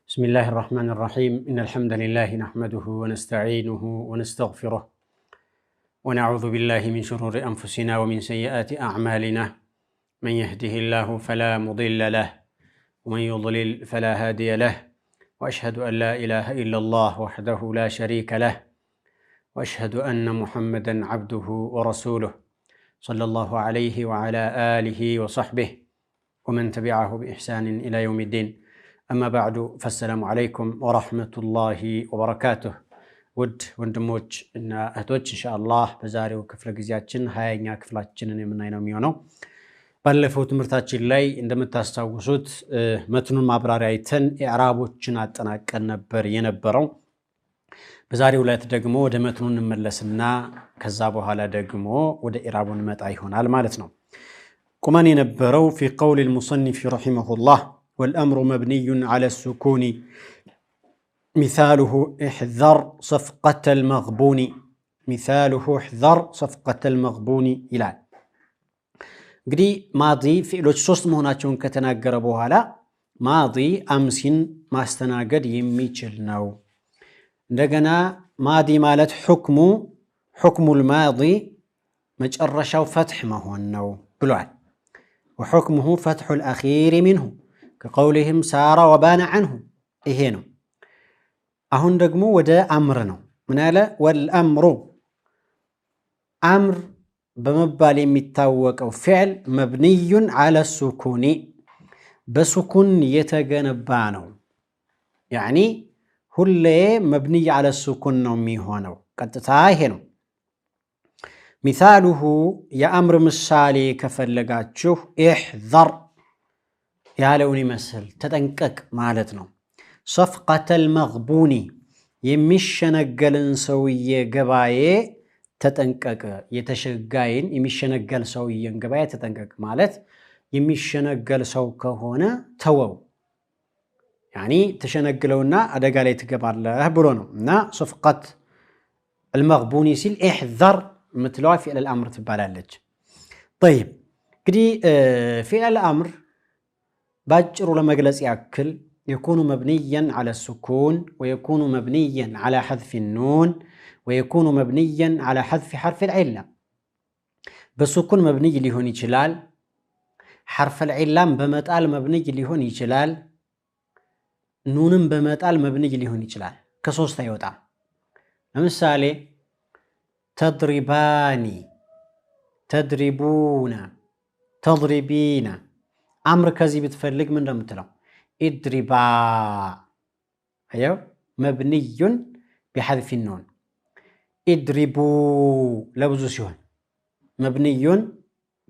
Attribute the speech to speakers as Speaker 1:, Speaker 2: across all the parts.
Speaker 1: بسم الله الرحمن الرحيم إن الحمد لله نحمده ونستعينه ونستغفره ونعوذ بالله من شرور أنفسنا ومن سيئات أعمالنا من يهده الله فلا مضل له ومن يضلل فلا هادي له وأشهد أن لا إله إلا الله وحده لا شريك له وأشهد أن محمدا عبده ورسوله صلى الله عليه وعلى آله وصحبه ومن تبعه بإحسان إلى يوم الدين أما بعد فالسلام عليكم ورحمة الله وبركاته ود ወንድሞች እና እህቶች ኢንሻአላህ በዛሬው ክፍለ ጊዜያችን 20ኛ ክፍላችንን የምናየው የሚሆነው ባለፈው ትምህርታችን ላይ እንደምታስታውሱት መትኑን ማብራሪያ አይተን ኢዕራቦችን አጠናቀን ነበር የነበረው። በዛሬው ዕለት ደግሞ ወደ መትኑን እንመለስና ከዛ በኋላ ደግሞ ወደ ኢዕራቡ እንመጣ ይሆናል ማለት ነው። ቁመን የነበረው في قول المصنف رحمه الله والأمر مبني على السكون مثاله احذر صفقة المغبون مثاله احذر صفقة المغبون ይላል። እንግዲህ ማዲ ፊዕሎች ሶስት መሆናቸውን ከተናገረ በኋላ ማዲ አምሲን ማስተናገድ የሚችል ነው። እንደገና ማዲ ማለት ሁክሙል ማዲ መጨረሻው ፈትሕ መሆን ነው ብሏል። وحكمه فتح الأخير منه كقولهم سار وبان عنه ይሄ ነው። አሁን ደግሞ ወደ አምር ነው። ምን አለ? والأمر አምር በመባል የሚታወቀው ፊዕል مبني على السكون በሱኩን የተገነባ ነው። يعني ሁሌ مبني على السكون ነው የሚሆነው። ቀጥታ ይሄ ነው። مثاله የአምር ምሳሌ ከፈለጋችሁ احذر ያለውን ይመስል ተጠንቀቅ ማለት ነው። صفقة المغبون የሚሸነገልን ሰውዬ ገባዬ ተጠንቀቅ። የተሸጋይን የሚሸነገል ሰውዬን ገባዬ ተጠንቀቅ ማለት የሚሸነገል ሰው ከሆነ ተወው፣ ያኒ ተሸነግለውና አደጋ ላይ ትገባለህ ብሎ ነው። እና صفقة المغبون ሲል احذر ምትለዋ ፊዕል الأمر ትባላለች። طيب እንግዲህ ፊዕል الأمر ባጭሩ ለመግለጽ ያክል يكون مبنيا على السكون ويكون مبنيا على حذف النون ويكون مبنيا على حذف حرف العلة. بالسكون مبني ليهون يجلال، حرف العلة بمتال مبني ليهون يجلال، نون بمتال مبني ليهون يجلال. كسوس تيوتا مثالي تضرباني تضربون تضربين. أمر كذي بتفرق من رمتلو اضربا أيوه مبني بحذف النون. اضربوا لبزو شون مبني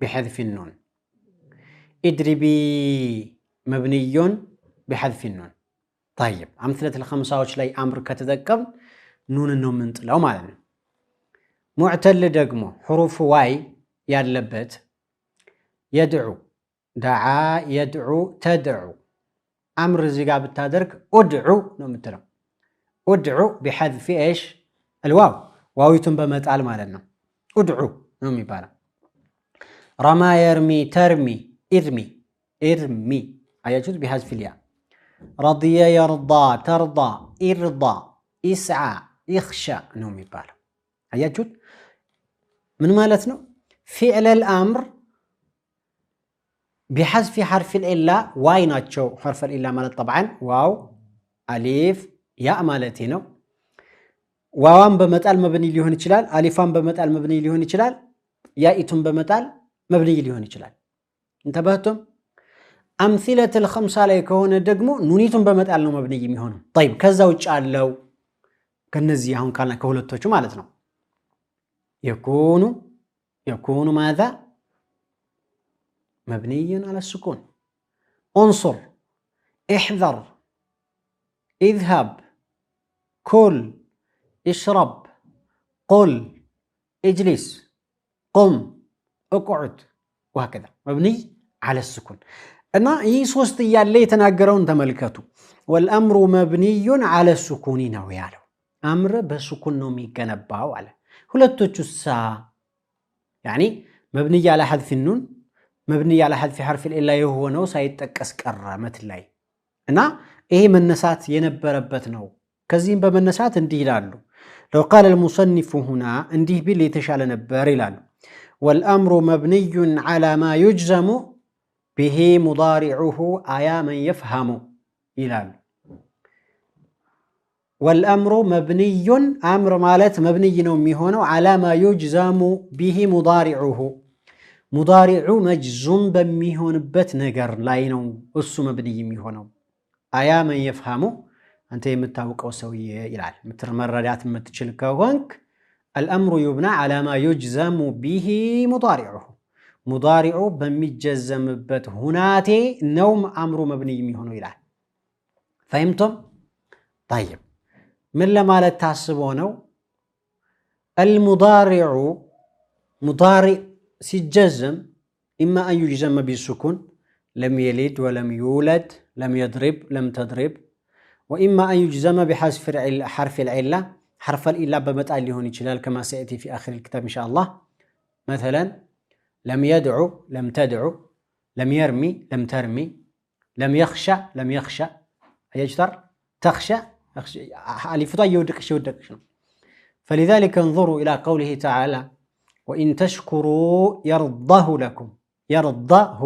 Speaker 1: بحذف النون. اضربي مبني بحذف النون. طيب أمثلة الخمسة وش لي أمر كتذكر نون النوم من طلعوا معنا. معتل دقمو حروف واي ياللبت يدعو دعا يدعو تدعو. أمر زيقا بالتادرك ادعو نمتلو ادعو بحذف إيش؟ الواو. واويتم بمتعال مالنا ادعو نومي بالا. رمى يرمي ترمي ارمي ارمي أيجوز بحذف الياء. رضي يرضى ترضى ارضى اسعى يخشى نومي بالا. أيجوز من مالتنا فعل الأمر بحذف حرف الإلا واي ناتشو حرف الإلا مالت طبعا واو أليف ياء مالتينو. واوان بمتال مبني ليهون يشلال، أليفان بمتال مبني ليهون يشلال، يائتم بمتال مبني ليهون يشلال. انتبهتم؟ أمثلة الخمسة ليكون دقمو نونيتم بمتال نو مبني يميهون. طيب كذا وجعل لو كنزي هون كان كهولتوش مالتنا يكون ماذا؟ مبني على السكون. انصر احذر اذهب كل اشرب قل اجلس قم اقعد وهكذا مبني على السكون. أنا يسوست ياللي تناقرون تملكته والأمر مبني على السكون نوياله. أمر بسكون نومي كنباو على هلتوچو السا يعني مبني على حذف النون مبني على حذف حرف الإلا يهو نو سايتقس قرامت لاي እና ይሄ መነሳት የነበረበት ነው ከዚህም በመነሳት እንዲህ ይላሉ لو قال المصنف هنا እንዲህ ቢል የተሻለ ነበር ይላሉ والأمر مبني على ما يجزم به مضارعه آيا من يفهم ይላሉ والأمر مبني أمر مالت مبني ነው የሚሆነው على ما يجزم به مضارعه ሙዳሪዑ መጅዙም በሚሆንበት ነገር ላይ ነው እሱ መብንይ የሚሆነው አያ መን የፍሃሙ አንተ የምታውቀው ሰውዬ ይላል መረዳት የምትችል ከሆንክ الأمر يبنى على ما يجزم به مضارعه ሙዳሪዑ በሚጀዘምበት ሁናቴ ነው አምሩ መብንይ የሚሆነው ይላል فهمتم طيب ምን ለማለት ታስቦ ነው المضارع مضارع سيجزم إما أن يجزم بالسكون لم يلد ولم يولد لم يضرب لم تضرب وإما أن يجزم بحذف حرف العلة حرف الإلا بمتعال لهون يجلال كما سيأتي في آخر الكتاب إن شاء الله مثلا لم يدعو لم تدعو لم يرمي لم ترمي لم يخشى لم يخشى يجتر تخشى ألفتها يودكش فلذلك انظروا إلى قوله تعالى وإن تشكروا يرضه لكم يرضه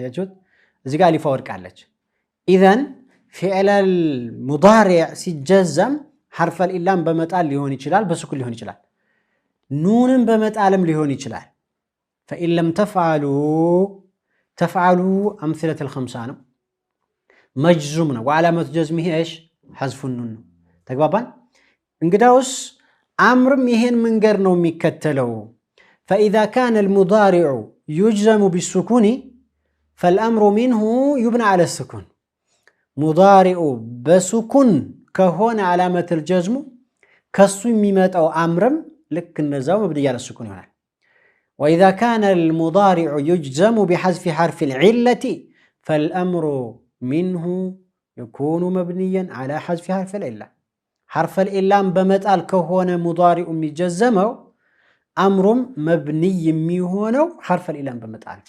Speaker 1: يجوز زي قال يفورك عليك إذن فعل المضارع سيجزم حرف الإلام بمتقال لهون يشلال بس كل لهون يشلال نون بمتقالم لهون يشلال فإن لم تفعلوا أمثلة الخمسان مجزومنا وعلامة جزمه إيش حذف النون تقبابان انقداوس أمر مهن من قرنو ميكتلو فإذا كان المضارع يجزم بالسكون فالأمر منه يبنى على السكون مضارع بسكون كهون علامة الجزم كالسميمات أو أمرم لك النزاو مبني على السكون هنا وإذا كان المضارع يجزم بحذف حرف العلة فالأمر منه يكون مبنيا على حذف حرف العلة حرف العلة بمتقال كهون مضارع مجزمه أمر مبني يميهونه حرف الإلام بمتعال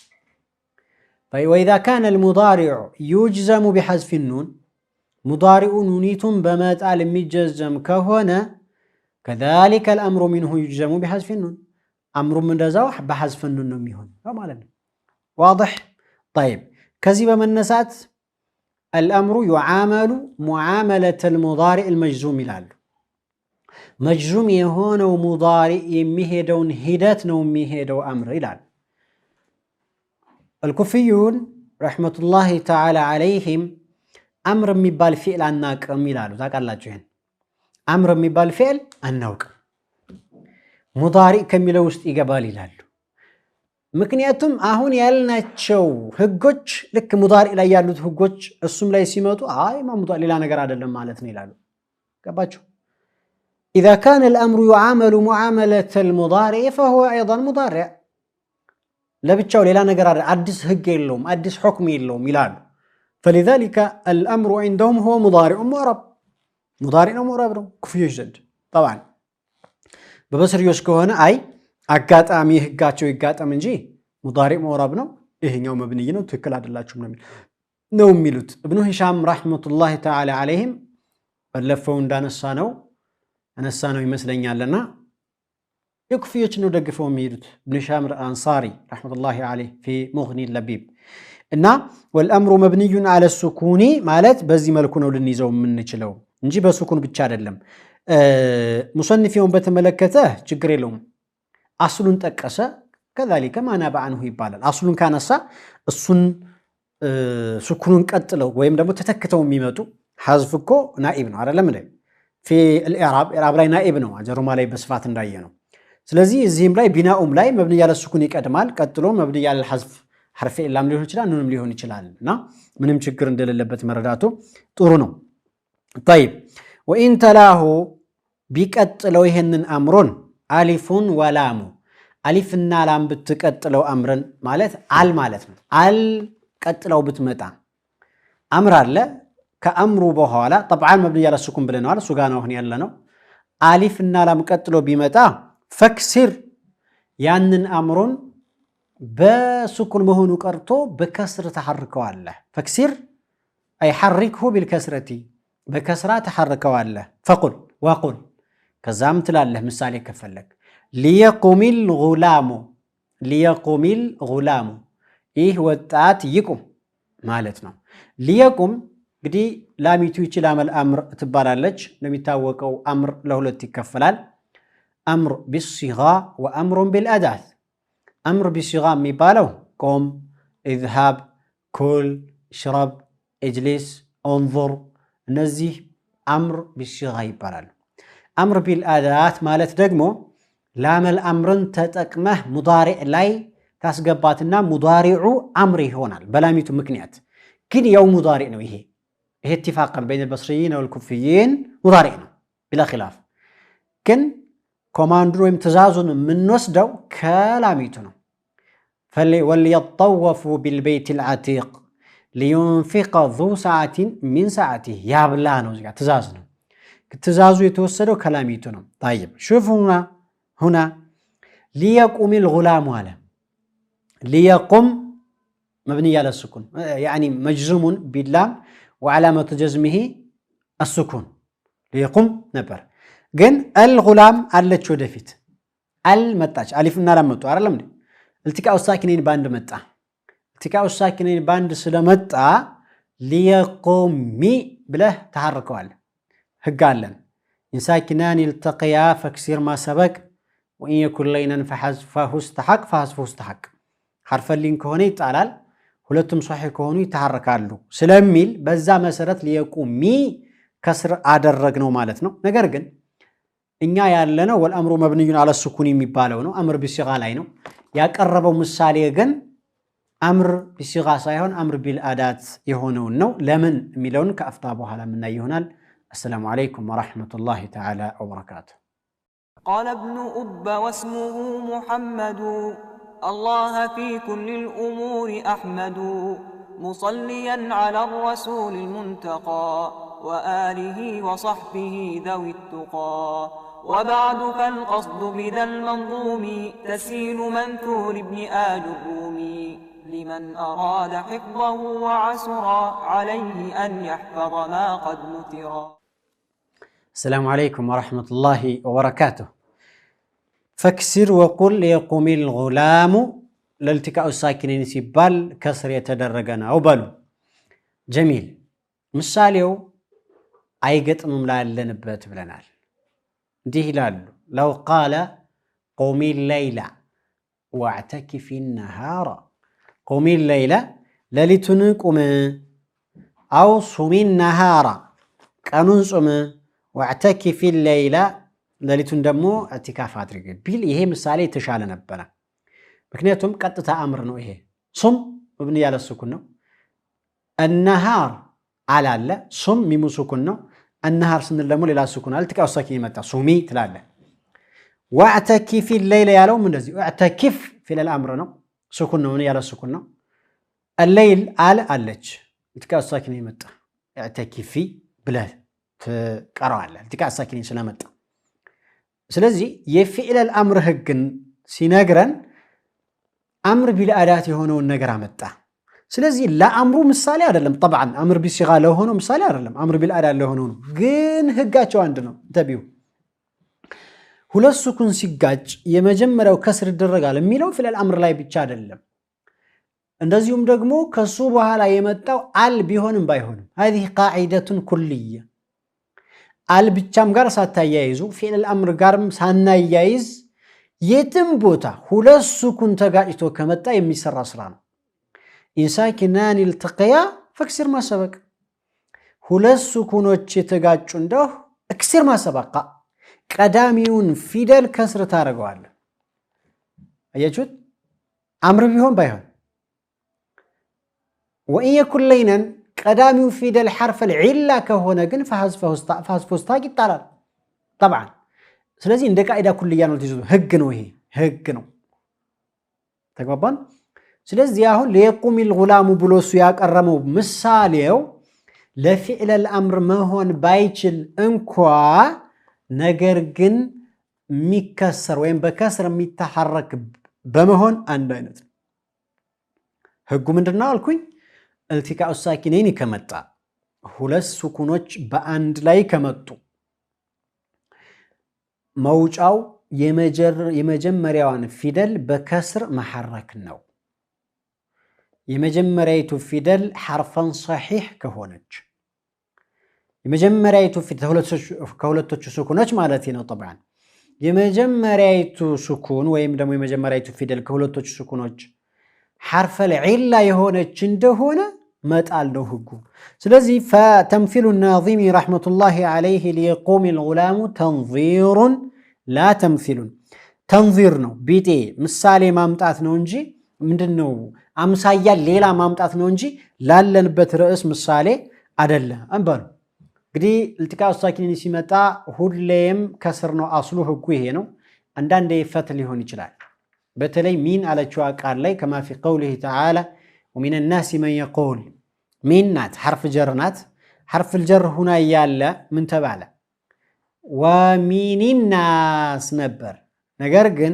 Speaker 1: وإذا كان المضارع يجزم بحذف النون مضارع نونيت بمتعال مجزم كهنا كذلك الأمر منه يجزم بحذف النون أمر من رزاوح بحذف النون يميهون واضح طيب كذب من نسات الأمر يعامل معاملة المضارع المجزوم لال مجزوم يهونه مضارع يمهدون هدات نو مهدو أمر إلال الكوفيون رحمة الله تعالى عليهم أمر مبال فعل الناك أميلالو ذاك الله جهن أمر مبال فعل النوك مضارع كميلوست إقبال إلالو ምክንያቱም አሁን ያልናቸው ህጎች ልክ ሙዳሪ ላይ ያሉት ህጎች እሱም ላይ ሲመጡ አይ ማሙዳ ሌላ ነገር አይደለም ማለት ነው ይላሉ ገባችሁ إذا كان الأمر يعامل معاملة المضارع فهو أيضا مضارع لبتشاو ሌላ ነገር አዲስ ህግ የለውም አዲስ حكم የለውም ይላሉ فلذلك الأمر عندهم هو مضارع معرب مضارع معرب ነው ኩፍዮች ዘንድ طبعا በበስሪዮች ከሆነ አይ አጋጣሚ ህጋቸው ይጋጠም እንጂ ሙዳሪዕ ሙዕረብ ነው ይሄኛው መብንይ ነው ትክክል አይደላችሁም ነው የሚሉት ኢብኑ ሂሻም ረህመቱላሂ ተዓላ ዐለይሂም በለፈው እንዳነሳ ነው ይመስለኛልና የኩፍዮች ነው ደግፈው የሚሄዱት ኢብኑ ሂሻም አንሳሪ ረህመቱላሂ ዐለይሂ في مغني اللبيب እና والامر مبني على السكون ማለት በዚህ መልኩ ነው ልንይዘው የምንችለው እንጂ በሱኩን ብቻ አይደለም ሙሰንፊውን በተመለከተ ችግር የለውም አስሉን ጠቀሰ كذلك ما ناب عنه ይባላል አስሉን ካነሳ እሱን ሱኩኑን ቀጥለው ወይም ደግሞ ተተክተው የሚመጡ ሐዝፍ እኮ ናኢብ ነው አይደለም እንዴ في الاعراب ላይ ናኢብ ነው አጀሩማ ላይ በስፋት እንዳየ ነው ስለዚህ እዚህም ላይ ቢናኡም ላይ መብኒ ያለ ሱኩን ይቀድማል ቀጥሎ መብኒ ያለ ሐዝፍ حرف ኢላም ሊሆን ይችላል ኑንም ሊሆን ይችላልና ምንም ችግር እንደሌለበት መረዳቱ ጥሩ ነው طيب وان تلاه ቢቀጥለው ይሄንን አምሮን አሊፉን ወላሙ አሊፍና ላም ብትቀጥለው አምረን ማለት አል ማለት ነው አል ቀጥለው ብትመጣ አምር አለ ከአምሩ በኋላ طبعا مبني على السكون ብለናል እሱ ጋር ነው አሁን ያለነው አሊፍና ላም ቀጥሎ ቢመጣ ፈክሲር ያንን አምሩን በሱኩን መሆኑ ቀርቶ በከስር ተሐርከዋል ፈክሲር أي حركه بالكسرة بكسرة تحركه الله فقل وقل كزام تلاله مثالي كفلك ليقم الغلام ليقم الغلام إيه وطات يقوم مالتنا ليقم بدي لاميتو يچلام الأمر تبالالج لميتاوقو أمر لهولت يكفلال أمر بالصيغة وأمر بالأداة أمر بالصيغة ميبالو قم اذهب كل اشرب اجلس انظر نزيه أمر بالصيغة يبالال أمر بالأداة مالت دقمو لام الأمرن تتقمه مضارع لاي تاسقباتنا مضارعو أمري هونال بلاميتو مكنيات كن يوم مضارع نويه هي اتفاقا بين البصريين والكوفيين مضارع بلا خلاف كن كوماندرو امتزازون من نسدو كلاميتو وليطوفوا بالبيت العتيق لينفق ذو ساعة من ساعته يا بلانو زي تزازنا تزازو يتوسدو كلاميتو طيب شوفوا هنا ليقوم الغلام على ليقوم مبني على السكون يعني مجزوم باللام وعلامة جزمه السكون ليقوم نبر جن الغلام على تشودفيت المتاج ألفنا لمتو عرلم دي التقاء الساكنين باند متى التقاء الساكنين باند سلمتى ليقومي بله تحركوا على هقالن إن ساكنان التقيا فكسير ما سبق وإن يكن لينا فحذفه استحق فحذفه استحق حرف اللين كهوني يتعلال ሁለቱም ሷሂህ ከሆኑ ይተሐረካሉ ስለሚል በዛ መሰረት ሊየቁሚ ከስር አደረግነው ማለት ነው ነገር ግን እኛ ያለነው ወልአምሩ መብንዩን አለ ሱኩን የሚባለው ነው አምር ቢሲጋ ላይ ነው ያቀረበው ምሳሌ ግን አምር ቢሲጋ ሳይሆን አምር ቢልአዳት የሆነው ነው ለምን የሚለውን ከአፍታ በኋላ ምን ይሆናል السلام عليكم ورحمة الله تعالى وبركاته
Speaker 2: قال ابن أب واسمه محمد الله في كل الأمور أحمد مصليا على الرسول المنتقى وآله وصحبه ذوي التقى وبعد فالقصد بذا المنظوم تسهيل منثور ابن آل الرومي لمن أراد حفظه وعسرا عليه أن يحفظ ما قد نثرا
Speaker 1: السلام عليكم ورحمة الله وبركاته فكسر وقل ليقوم الغلام لالتقاء الساكنين سيبال كسر يتدرجنا وبالو جميل مثاليو ايقط مملا لنبت بلنال ديه لالو لو قال قومي الليل واعتكفي النهار قومي الليل للتنقم او صومي النهار قانون صوم واعتكفي الليل ለሊቱን ደግሞ እትካፍ አድርግ ቢል ይሄ ምሳሌ ተሻለ ነበር ምክንያቱም ቀጥታ አምር ነው ይሄ ሱም ابن ያለ ሱኩን ነው النهار አላለ ሱም ሚሙ ሱኩን ነው النهار ስንል ደግሞ ሌላ ሱኩን አለ ትቃው ሳኪን ይመጣ ሱሚ ትላለ واعتكف الليل ያለው እንደዚህ واعتكف في الامر ነው ሱኩን ነው ያለ ሱኩን ነው الليل አለች ትቃው ሳኪን ይመጣ اعتكفي ብለህ ትቀራዋለህ ትቃው ሳኪን ስለመጣ ስለዚህ የፊዕል الامر ህግን ሲነግረን አምር ቢልአዳት የሆነውን ነገር አመጣ ስለዚህ ለአምሩ ምሳሌ አይደለም طبعا አምር ቢሲጋ ለሆነው ምሳሌ አይደለም አምር ቢልአዳት ለሆነው ነው ግን ህጋቸው አንድ ነው ተቢው ሁለት ሱኩን ሲጋጭ የመጀመሪያው ከስር ይደረጋል የሚለው ፊዕል الامر ላይ ብቻ አይደለም እንደዚሁም ደግሞ ከሱ በኋላ የመጣው አል ቢሆንም ባይሆንም هذه قاعده كليه አል ብቻም ጋር ሳታያይዙ ፊዕል الامر ጋርም ሳናያይዝ የትም ቦታ ሁለት ሱኩን ተጋጭቶ ከመጣ የሚሰራ ስራ ነው ኢንሳኪናን التقيا فكسر ما سبق ሁለት ሱኩኖች የተጋጩ እንደው እክስር ما سبق ቀዳሚውን ፊደል ከስር ታረጋዋል አያችሁት አምር ቢሆን ባይሆን وإن يكن لينا قدامي فيدل حرف العلة كهنا جن فحذف استاق يطلع طبعا ስለዚህ እንደ ቃይዳ ኩልያ ነው ተይዞ ህግ ነው ይሄ ህግ ነው ተግባባን ስለዚህ አሁን ለيقوم الغلام ብሎሱ ያቀረመው ምሳሌው ለፊዕል الامر መሆን ባይችል እንኳ ነገር ግን የሚከሰር ወይም በከስር የሚተሐረክ በመሆን አንድ አይነት ህጉ ምንድነው አልኩኝ التقاء الساكنين كمጣ ሁለት ስኩኖች በአንድ ላይ ከመጡ መውጫው የመጀመሪያዋን ፊደል በከስር መሐረክ ነው። የመጀመሪያይቱ ፊደል ሐርፈን ሰሒሕ ከሆነች የመጀመሪያይቱ ፊደል ከሁለቶቹ ስኩኖች ማለት ነው። طبعا የመጀመሪያይቱ ስኩን ወይም ደግሞ የመጀመሪያይቱ ፊደል ከሁለቶቹ ስኩኖች ሐርፈል ዒላ የሆነች እንደሆነ መጣል ነው ህጉ። ስለዚህ ፈተምሲሉ الناظم رحمة الله عليه ليقوم الغلام تنظير لا تمثيل ተንዚር ነው ቢጤ ምሳሌ ማምጣት ነው እንጂ ምንድነው አምሳያ ሌላ ማምጣት ነው እንጂ ላለንበት ርዕስ ምሳሌ አይደለም አንባሉ። እንግዲህ التقاء الساكنين ሲመጣ ሁሌም ከስር ነው አስሉ ህጉ ይሄ ነው። አንዳንዴ ፈት ሊሆን ይችላል። በተለይ ሚን አለችው ቃል ላይ كما في قوله تعالى ومن الناس من يقول ሚን ናት حرف جر ናት። حرف الجر هنا ያለ ምን ተባለ ومن الناس ነበር። ነገር ግን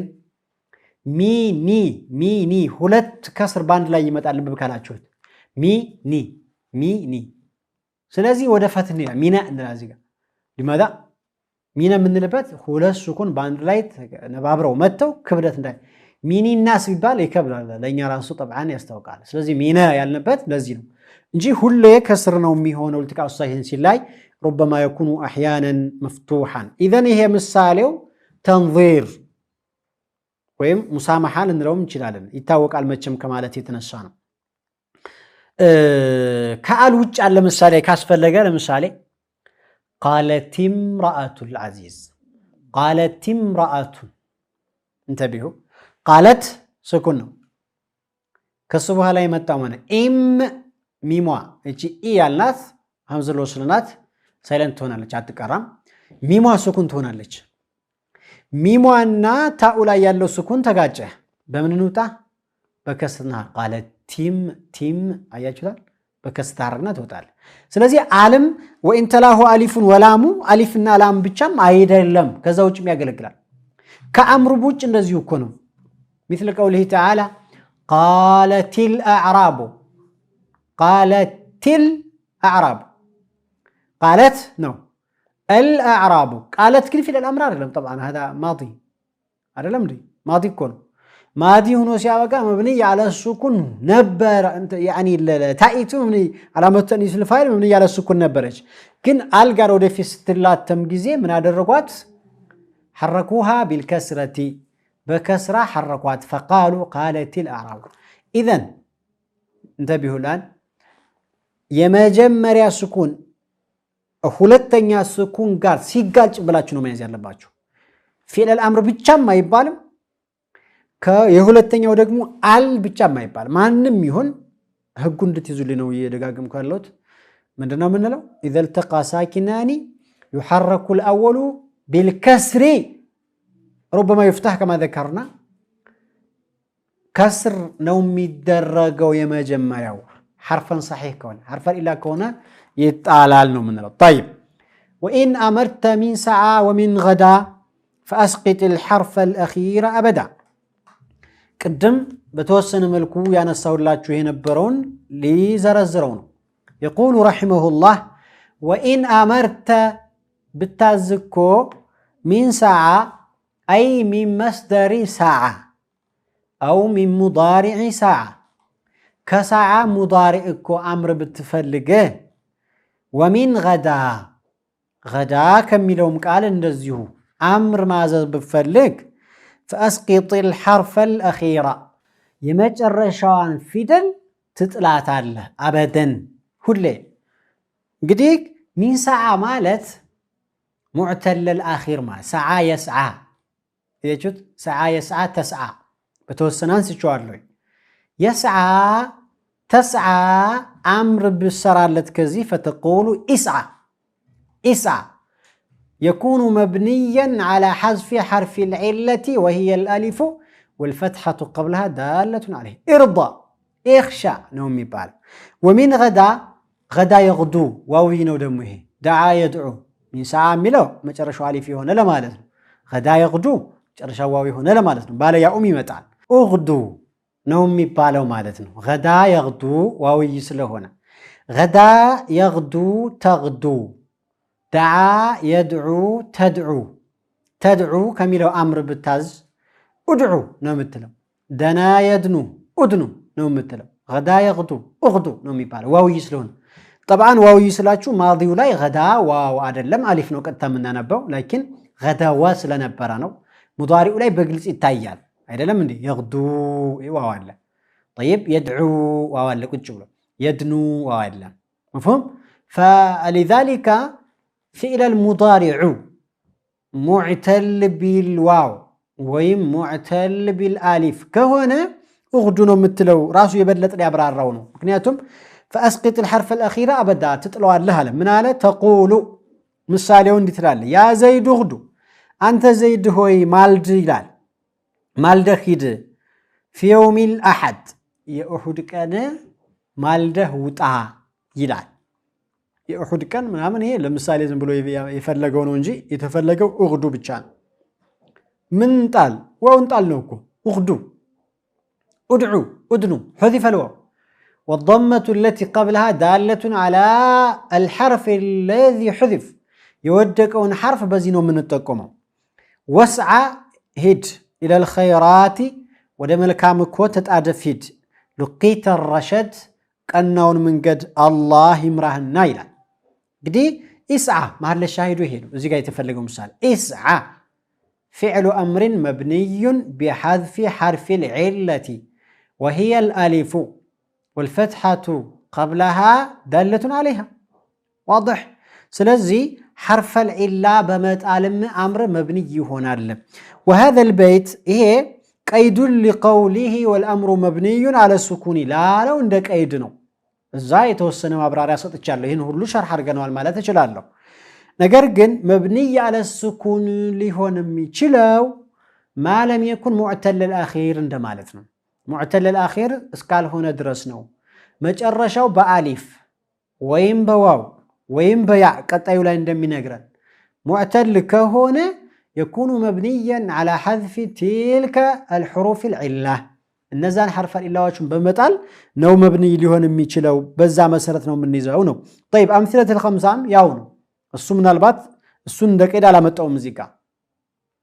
Speaker 1: ሚኒ ሁለት ከስር ባንድ ላይ ይመጣል በካላችሁት ሚኒ ስለዚህ ወደ ፈት ነው ሚና እንደዚህ ጋር لماذا ሚና ምንልበት ሁለት ስኩን ባንድ ላይ ነባብረው መተው ክብደት እንዳይ ሚኒ الناس ቢባል ይከብዳል ለኛ ራሱ طبعا ያስታውቃል። ስለዚህ ሚና ያልነበት ለዚህ ነው እንጂ ሁሌ ከስር ነው የሚሆነው። التقاء الساكنين ሲላይ ربما يكون احيانا مفتوحا اذا ይሄ ምሳሌው ተንዚር ወይም ሙሳማሃ ልንለውም እንችላለን። ይታወቃል መቼም ከማለት የተነሳ ነው። ከአል ውጭ ያለ ምሳሌ ካስፈለገ ለምሳሌ قالت امرأة العزيز قالت امرأة انتبهوا قالت سكون ነው ከሱ በኋላ የመጣው ማለት ሚሟ እቺ ያልናት ሀምዝ ለወስልናት ሳይለንት ትሆናለች አትቀራም። ሚሟ ስኩን ትሆናለች። ሚሟና ታኡ ላይ ያለው ስኩን ተጋጨ። በምን እንውጣ በከስርና قالت ቲም አያችሁታል በከስታ አረግና ትወጣል። ስለዚህ አለም ወኢን ተላሁ አሊፉን ወላሙ አሊፍና ላም ብቻም አይደለም ከዛ ውጭም ያገለግላል። ከአምሩ ውጭ እንደዚሁ እኮ ነው። مثل قوله تعالى قالت الأعراب قالت نو الأعراب قالت كل في الأمر አይደለም طبعا هذا ماضي አይደለም እንዴ ማዲ እኮ ነው። ማዲ ሆኖ ሲያበቃ مبني على السكون ነበር يعني ታኢቱ مبني علامه تنيس الفاعل مبني على السكون ነበረች። ግን አልጋር ወደፊት ስትላተም ጊዜ ምን አደረጓት حركوها بالكسره بكسره حركوات فقالوا قالت الأعراب اذا انتبهوا الآن የመጀመሪያ ስኩን ሁለተኛ ስኩን ጋር ሲጋጭ ብላችሁ ነው መያዝ ያለባችሁ። ፊዕል አልአምር ብቻም አይባልም የሁለተኛው ደግሞ አል ብቻም አይባልም። ማንም ይሁን ህጉ እንድትይዙልኝ ነው እየደጋገምኩ ያለሁት። ምንድነው የምንለው اذا التقى ساكنان يحرك الاول بالكسر ربما يفتح كما ذكرنا كسر ነው የሚደረገው የመጀመሪያው حرفا صحيح كون حرفا إلا كونه يتعالال نو من طيب وإن أمرت من ساعة ومن غدا فأسقط الحرف الأخير أبدا قدم بتوسن ملكو يعني السولات هنا برون ليزرزرون يقول رحمه الله وإن أمرت بالتزكو من ساعة أي من مصدر ساعة أو من مضارع ساعة ከሰዓ ሙዳሪዕ እኮ አምር ብትፈልገ ወሚን ገዳ ከሚለውም ቃል እንደዚሁ አምር ማዘዝ ብትፈልግ فأسقط الحرف الأخير የመጨረሻዋን ፊደል ትጥላታለህ አበደን ሁሌ። እንግዲህ ሚን ሰዓ ማለት ሙዕተል الأخير ማለት ሰዓ የስዓ እየቹት ሰዓ የስዓ ተስዓ በተወሰናን ሲቻለሁ يسعى تسعى أمر بالسرالة كذي فتقول إسعى يكون مبنيا على حذف حرف العلة وهي الألف والفتحة قبلها دالة عليه إرضى إخشى نومي بال. ومن غدا يغدو واوين ودمه دعا يدعو من ساعة ملو ما ترشوا علي فيه هنا لما لازم غدا يغدو ترشوا واوي هنا لما لازم بالا يا أمي متعال أغدو ነው የሚባለው ማለት ነው። ገዳ የግዱ ዋውይ ስለሆነ غدا يغدو تغدو دعا يدعو تدعو تدعو كميلو أمر بالتاز ادعو نومتلو دنا يدنو ادنو نومتلو غدا يغدو اغدو نومي بالو واو يسلون طبعا واو يسلاچو ماضيو لاي غدا واو አይደለም አሊፍ ነው ቀጥታ የምናነበው لكن غدا وا ስለነበረ ነው ሙዳሪኡ ላይ በግልጽ ይታያል አይደለም እንዴ يغدو واو አለ طيب يدعو واو አለ ቁጭ ብሎ يدنو واو አለ مفهوم فلذلك فعل المضارع معتل بالواو ወይም معتل بالالف كهونه اغدو ነው የምትለው ራሱ የበለጠ ያብራራው ነው ምክንያቱም فاسقط الحرف الاخير ابدا تطلعوا አለ ምን አለ تقول ምሳሌው እንዲህ ትላል ያ ዘይድ اغدو አንተ ዘይድ ሆይ ማልድ ይላል ማልደህ ሂድ في يوم الاحد የእሁድ ቀን ማልደህ ውጣ ይላል የእሁድ ቀን ምናምን ይሄ ለምሳሌ ዝም ብሎ የፈለገው ነው እንጂ የተፈለገው اغدو ብቻ ነው من طال واو طال نوكو اغدو ادعو ادنو حذف الواو والضمة التي قبلها دالة على الحرف الذي حذف يودكون حرف بزينو من التقوم وسعى هد إلى الخيرات ودم الكام كوتة أدفيد لقيت الرشد كأنه من قد الله امراه النايلة قدي اسعى ما هل الشاهد وهيدو زي قاعد يتفلقوا مثال اسعى فعل أمر مبني بحذف حرف العلة وهي الألف والفتحة قبلها دالة عليها واضح سلزي حرف العلة بمتعلم أمر مبني هنا وهذا البيت هي قيد لقوله والأمر مبني على السكون لا لو عندك قيدنا ازاي توسنا مبرار يسط تشالله هنا هلو شرح አድርገናል ማለት እችላለሁ ነገር ግን مبني على السكون ሊሆን የሚችለው ما لم يكن معتل الأخير እንደማለት ነው معتل الأخير እስካልሆነ ድረስ ነው መጨረሻው በአሊፍ ወይም በዋው ወይም በያ ቀጣዩ ላይ እንደሚነግረን معتل ከሆነ يكون مبنيا على حذف تلك الحروف العلة እነዛን حرف العلاዎችን በመጣል ነው مبني ሊሆን የሚችለው በዛ መሰረት ነው የምንይዘው ነው طيب أمثلة الخمسة ያው ነው እሱ ምናልባት እሱን እንደቀዳ አላመጣውም እዚህ ጋር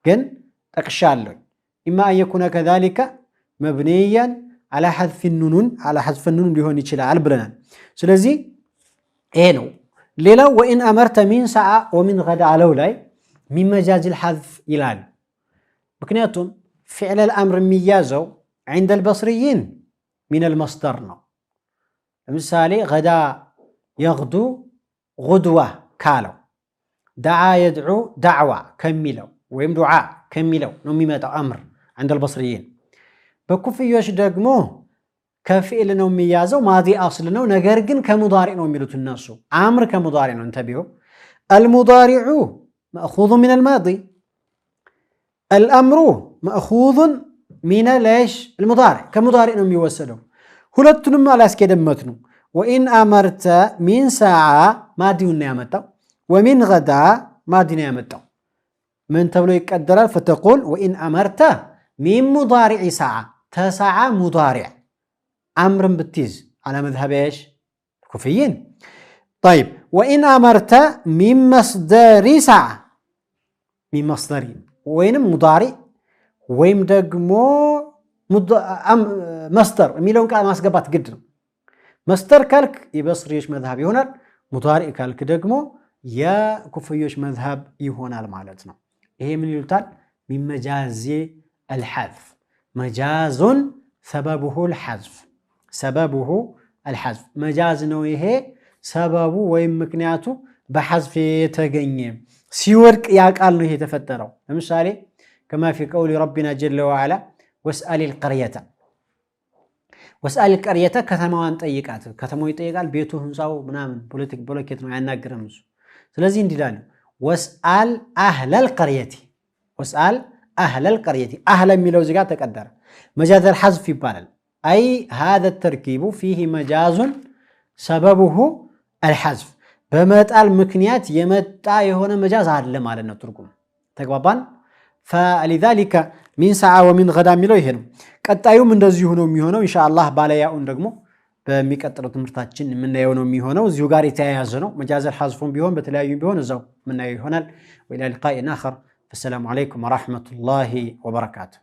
Speaker 1: ግን ጠቅሻለሁ إما أن يكون كذلك مبنيا على حذف النون ሊሆን ይችላል ብለናል ስለዚህ ይሄ ነው ሌላው وإن أمرت من ساعة ومن غدا አለው ላይ من مجاز الحذف ይላል ምክንያቱም فعل الأمر የሚያዘው عند البصريين من المصدر ነው ለምሳሌ غدا يغدو غدوة ካለው دعا يدعو دعوة كميلو ወይም دعاء كميلو ነው የሚመጣው أمر عند البصريين በኩፍዮች ደግሞ ከፊዕል ነው የሚያዘው ማዲ አስል ነው ነገር ግን ከሙዳሪ ነው የሚሉት እነሱ አምር ከሙዳሪ ነው እንተቢው المضارع مأخوذ من الماضي الأمر مأخوذ من ليش المضارع كمضارع ነው የሚወሰደው ሁለቱንም አላስከደመት ነው وإن أمرت من ساعة ማዲውን ነው ያመጣው ومن غدا ማዲን ያመጣው من ተብሎ ይቀደራል فتقول وإن أمرت من مضارع ساعة تسعى مضارع أمر بتيز على مذهب إيش كوفيين طيب وإن أمرت من مصدر ساعة من مصدر وين مضارع وين دقمو مصدر ميلون قال ماسقبات قد مصدر كالك يبصريش مذهب يهونال مضارع كالك دقمو يا كوفيوش مذهب يهونال مالتنا إيه من يلتال من مجاز الحذف مجاز سببه الحذف مجاز نويه سببه وين مكنياته بحذف يتغني سيورك يا قال ነው የተፈጠረው ለምሳሌ كما في قول ربنا جل وعلا واسأل القرية ከተማዋን ጠይቃት ከተማው ይጠይቃል ቤቱ ህንጻው ምናምን ፖለቲክ ብሎኬት ነው ያናገረም እሱ ስለዚህ እንዲላል واسأل أهل القرية أهل የሚለው እዚህ ጋር ተቀደረ مجاز الحذف ይባላል أي هذا التركيب فيه مجاز سببه الحذف በመጣል ምክንያት የመጣ የሆነ መጃዝ አለ ማለት ነው ትርጉም ተግባባን فلذلك من ساعة ومن غدا የሚለው ይሄ ነው ቀጣዩም እንደዚህ ሆኖ የሚሆነው ኢንሻአላህ ባለያኡን ደግሞ በሚቀጥለው ትምህርታችን የምናየው ነው የሚሆነው። እዚሁ ጋር የተያያዘ ነው። መጃዘል ሐዝፉን ቢሆን በተለያዩ ቢሆን እዛው የምናየው ይሆናል። ወኢላ ሊቃኢን አኸር። ፈሰላሙ ዐለይኩም ወረሕመቱላሂ ወበረካቱሁ።